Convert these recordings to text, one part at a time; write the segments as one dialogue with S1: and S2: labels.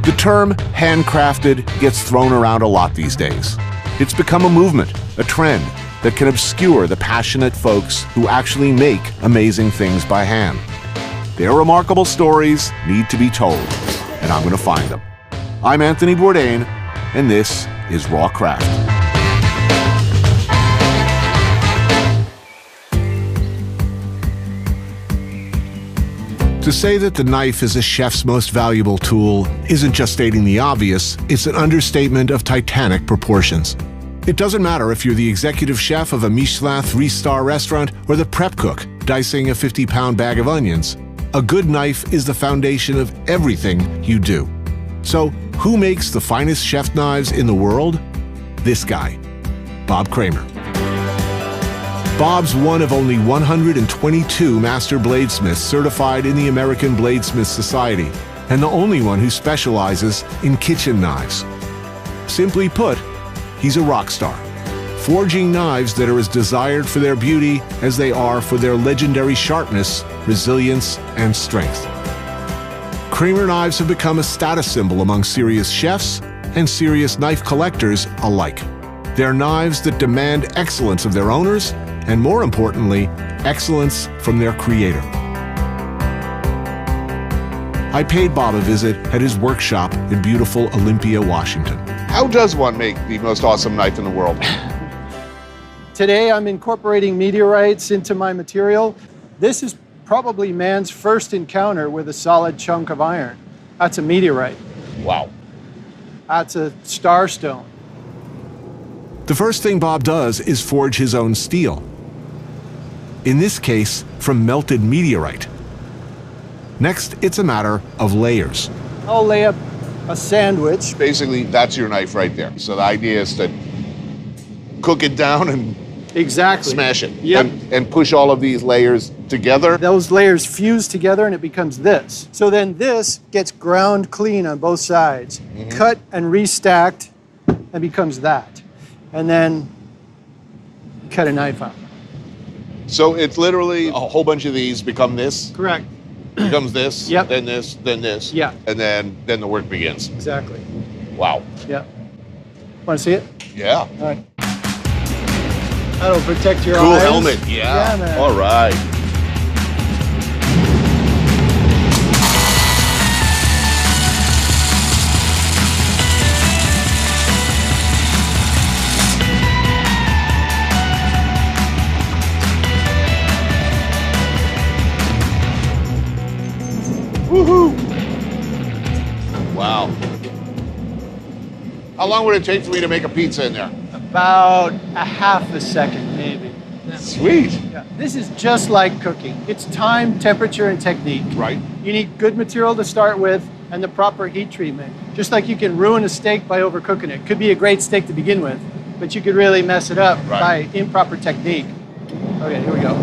S1: The term handcrafted gets thrown around a lot these days. It's become a movement, a trend that can obscure the passionate folks who actually make amazing things by hand. Their remarkable stories need to be told, and I'm going to find them. I'm Anthony Bourdain, and this is Raw Craft. To say that the knife is a chef's most valuable tool isn't just stating the obvious, it's an understatement of titanic proportions. It doesn't matter if you're the executive chef of a Michelin 3-star restaurant or the prep cook dicing a 50-pound bag of onions. A good knife is the foundation of everything you do. So, who makes the finest chef knives in the world? This guy, Bob Kramer. Bob's one of only 122 master bladesmiths certified in the American Bladesmith Society, and the only one who specializes in kitchen knives. Simply put, he's a rock star, forging knives that are as desired for their beauty as they are for their legendary sharpness, resilience, and strength. Kramer knives have become a status symbol among serious chefs and serious knife collectors alike. They're knives that demand excellence of their owners, and more importantly, excellence from their creator. I paid Bob a visit at his workshop in beautiful Olympia, Washington.
S2: How does one make the most awesome knife in the world?
S3: Today I'm incorporating meteorites into my material. This is probably man's first encounter with a solid chunk of iron. That's a meteorite.
S2: Wow.
S3: That's a starstone.
S1: The first thing Bob does is forge his own steel. In this case, from melted meteorite. Next, it's a matter of layers.
S3: I'll lay up a sandwich.
S2: Basically, that's your knife right there. So the idea is to cook it down and
S3: Exactly.
S2: smash it.
S3: Yep.
S2: And push all of these layers together.
S3: Those layers fuse together and it becomes this. So then this gets ground clean on both sides, cut and restacked, and becomes that. And then cut a knife out.
S2: So it's literally a whole bunch of these become this,
S3: Correct.
S2: becomes this,
S3: Yep.
S2: then this, then this,
S3: Yeah.
S2: and then the work begins.
S3: Exactly.
S2: Wow.
S3: Yeah. Want to see it?
S2: Yeah.
S3: All right. That'll protect your
S2: Cool
S3: eyes.
S2: helmet. Yeah.
S3: Man.
S2: All right. Woohoo! Wow. How long would it take for me to make a pizza in there?
S3: About a half a second, maybe.
S2: Sweet.
S3: Yeah. This is just like cooking. It's time, temperature, and technique.
S2: Right.
S3: You need good material to start with and the proper heat treatment. Just like you can ruin a steak by overcooking it. Could be a great steak to begin with, but you could really mess it up by improper technique. Okay, here we go.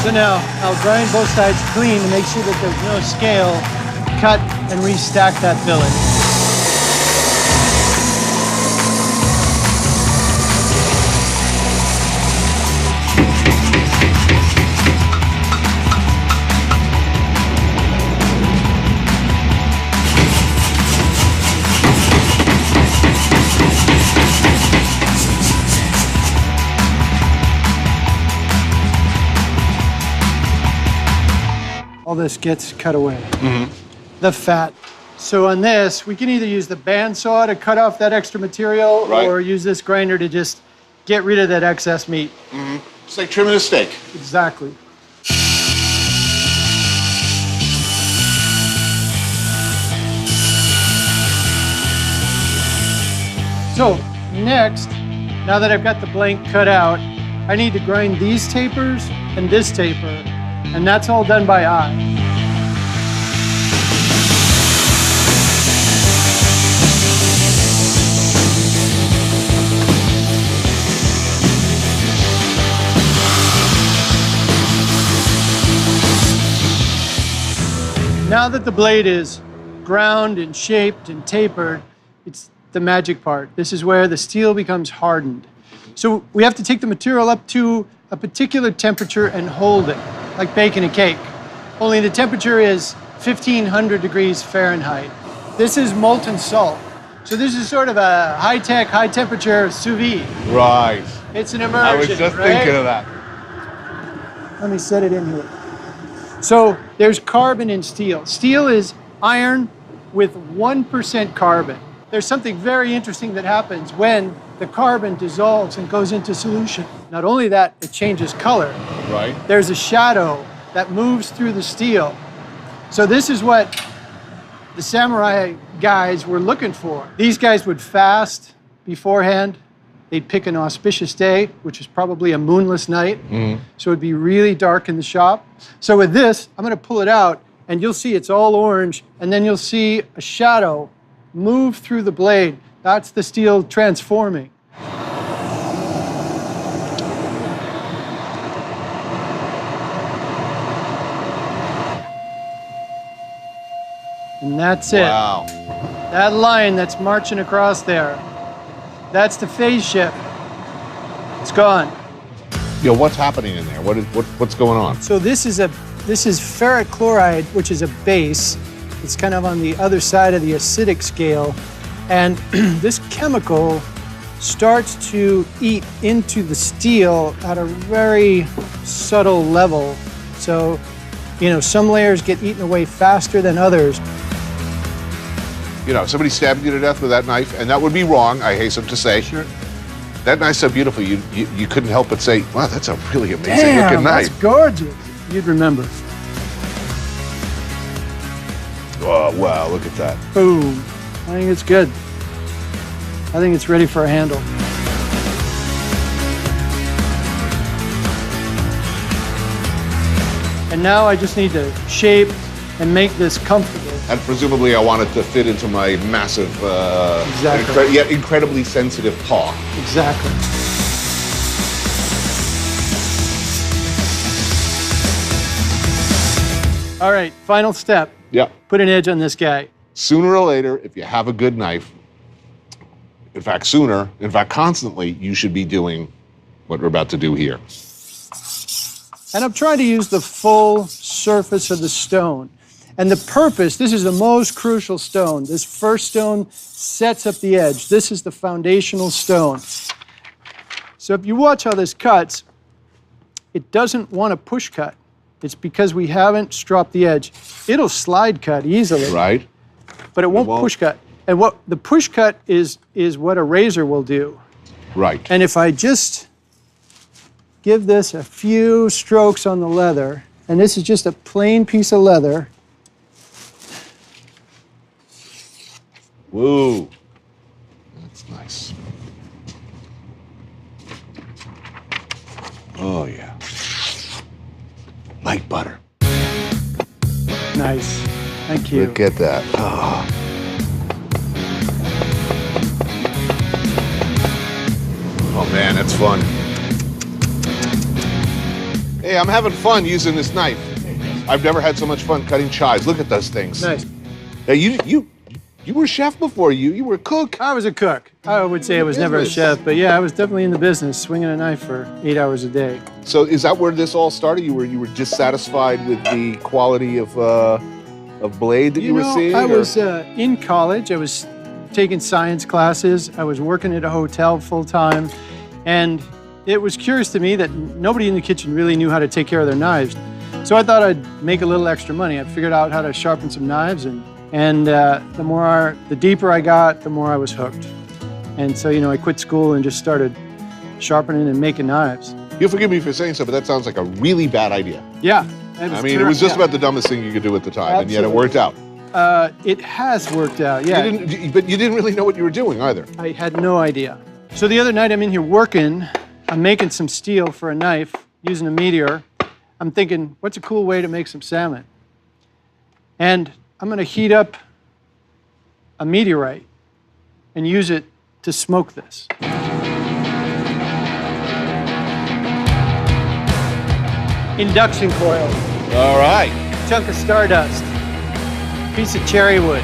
S3: So now I'll grind both sides clean to make sure that there's no scale. Cut and restack that billet. All this gets cut away. The fat. So on this, we can either use the bandsaw to cut off that extra material or use this grinder to just get rid of that excess meat.
S2: It's like trimming a steak.
S3: Exactly. So next, now that I've got the blank cut out, I need to grind these tapers and this taper, and that's all done by eye. Now that the blade is ground and shaped and tapered, it's the magic part. This is where the steel becomes hardened. So we have to take the material up to a particular temperature and hold it, like baking a cake. Only the temperature is 1,500 degrees Fahrenheit. This is molten salt. So this is sort of a high-tech, high-temperature sous vide.
S2: Right.
S3: It's an immersion,
S2: I was just thinking of that.
S3: Let me set it in here. So there's carbon in steel. Steel is iron with 1% carbon. There's something very interesting that happens when the carbon dissolves and goes into solution. Not only that, it changes color.
S2: Right.
S3: There's a shadow that moves through the steel. So this is what the samurai guys were looking for. These guys would fast beforehand. They'd pick an auspicious day, which is probably a moonless night. So it'd be really dark in the shop. So with this, I'm gonna pull it out and you'll see it's all orange, and then you'll see a shadow move through the blade. That's the steel transforming. And that's it.
S2: Wow.
S3: That line that's marching across there, that's the phase shift. It's gone.
S2: Yeah, what's happening in there? What's going on?
S3: So this is ferric chloride, which is a base. It's kind of on the other side of the acidic scale. And this chemical starts to eat into the steel at a very subtle level. So, you know, some layers get eaten away faster than others.
S2: You know, if somebody stabbed you to death with that knife, and that would be wrong, I hasten to say.
S3: Sure.
S2: That knife's so beautiful, you couldn't help but say, wow, that's a really amazing looking knife.
S3: That's gorgeous. You'd remember.
S2: Oh, wow, look at that.
S3: Boom. I think it's good. I think it's ready for a handle. And now I just need to shape and make this comfortable.
S2: And presumably I want it to fit into my massive,
S3: Exactly.
S2: yet incredibly sensitive paw.
S3: Exactly. All right, final step.
S2: Yeah.
S3: Put an edge on this guy.
S2: Sooner or later, if you have a good knife, in fact, constantly, you should be doing what we're about to do here.
S3: And I'm trying to use the full surface of the stone. And the purpose, this is the most crucial stone. This first stone sets up the edge. This is the foundational stone. So if you watch how this cuts, it doesn't want to push cut. It's because we haven't stropped the edge. It'll slide cut easily.
S2: Right.
S3: But it won't push cut. And what the push cut is what a razor will do.
S2: Right.
S3: And if I just give this a few strokes on the leather, and this is just a plain piece of leather.
S2: Whoa. That's nice. Oh, yeah. Like butter.
S3: Nice. Thank you.
S2: Look at that. Oh. Oh, man, that's fun. Hey, I'm having fun using this knife. I've never had so much fun cutting chives. Look at those things.
S3: Nice.
S2: Hey, you were a chef before. You were a cook.
S3: I was a cook. I would say I was never a chef, but yeah, I was definitely in the business, swinging a knife for 8 hours a day.
S2: So is that where this all started? You were dissatisfied with the quality of blade that you were seeing?
S3: I was in college. I was taking science classes. I was working at a hotel full time, and it was curious to me that nobody in the kitchen really knew how to take care of their knives. So I thought I'd make a little extra money. I figured out how to sharpen some knives, and the deeper I got, the more I was hooked. And so, I quit school and just started sharpening and making knives.
S2: You'll forgive me for saying so, but that sounds like a really bad idea.
S3: Yeah.
S2: It was just about the dumbest thing you could do at the time,
S3: Absolutely.
S2: and yet it worked out.
S3: It has worked out, yeah.
S2: But you didn't really know what you were doing either.
S3: I had no idea. So the other night I'm in here working, I'm making some steel for a knife using a meteor. I'm thinking, what's a cool way to make some salmon? And I'm gonna heat up a meteorite and use it to smoke this. Induction coil.
S2: All right.
S3: Chunk of stardust. piece of cherry wood.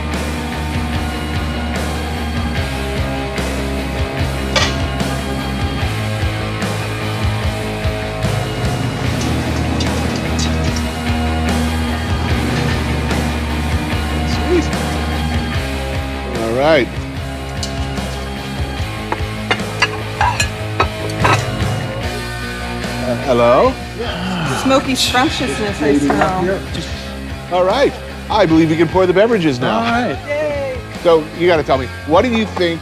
S2: Sweet. All right. Hello?
S4: Smoky scrumptiousness, I smell.
S2: All right. I believe we can pour the beverages now.
S3: All right.
S4: Yay!
S2: So you got to tell me, what did you think?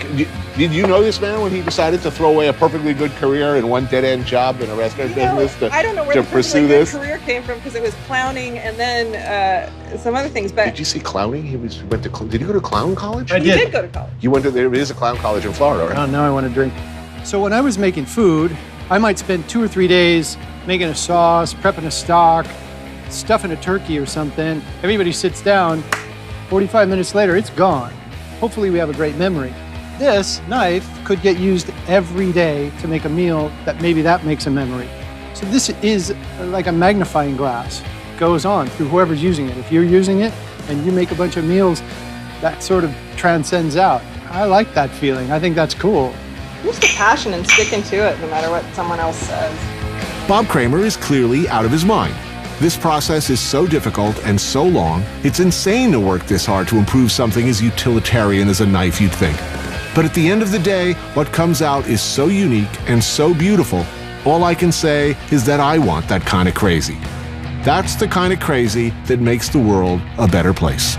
S2: Did you know this man when he decided to throw away a perfectly good career in one dead-end job in a restaurant business
S4: I don't know where
S2: to
S4: the
S2: pursue
S4: perfectly good
S2: this?
S4: career came from because it was clowning and then some other things. But
S2: Did you see clowning? Went to. Did you go to clown college?
S3: I
S4: he
S3: did.
S4: did go to college.
S2: You went to. There is a clown college in Florida, right?
S3: Oh, now I want to drink. So when I was making food, I might spend 2 or 3 days making a sauce, prepping a stock, stuffing a turkey or something. Everybody sits down. 45 minutes later, it's gone. Hopefully we have a great memory. This knife could get used every day to make a meal that makes a memory. So this is like a magnifying glass. It goes on through whoever's using it. If you're using it and you make a bunch of meals, that sort of transcends out. I like that feeling. I think that's cool.
S4: Just the passion and sticking to it no matter what someone else says.
S1: Bob Kramer is clearly out of his mind. This process is so difficult and so long, it's insane to work this hard to improve something as utilitarian as a knife, you'd think. But at the end of the day, what comes out is so unique and so beautiful, all I can say is that I want that kind of crazy. That's the kind of crazy that makes the world a better place.